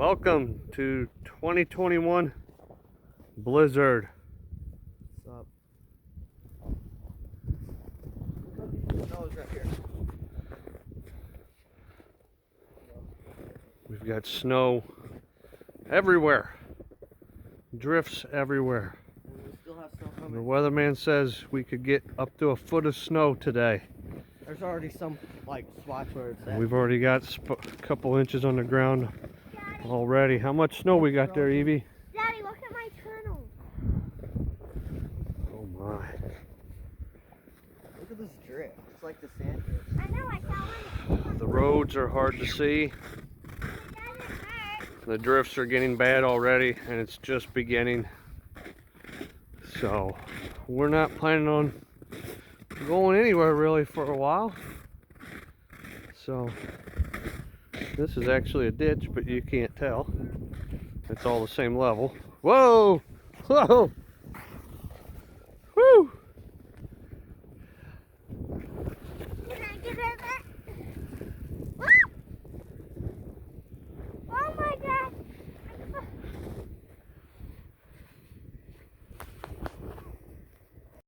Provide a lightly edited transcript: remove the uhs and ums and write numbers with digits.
Welcome to 2021 Blizzard. What's up? Snow is right here. We've got snow everywhere, drifts everywhere. And we still have snow And the coming. weatherman says we could get up to a foot of snow today. There's already some like spots where it's at. We've already got a couple inches on the ground already. How much snow we got there, Evie? Daddy, look at my tunnel. Oh my. Look at this drift. It's like the sand drift. I know, I saw one. The roads are hard to see. It doesn't hurt. The drifts are getting bad already, and it's just beginning. So we're not planning on going anywhere really for a while. So this is actually a ditch, but you can't tell. It's all the same level. Whoa! Whoa!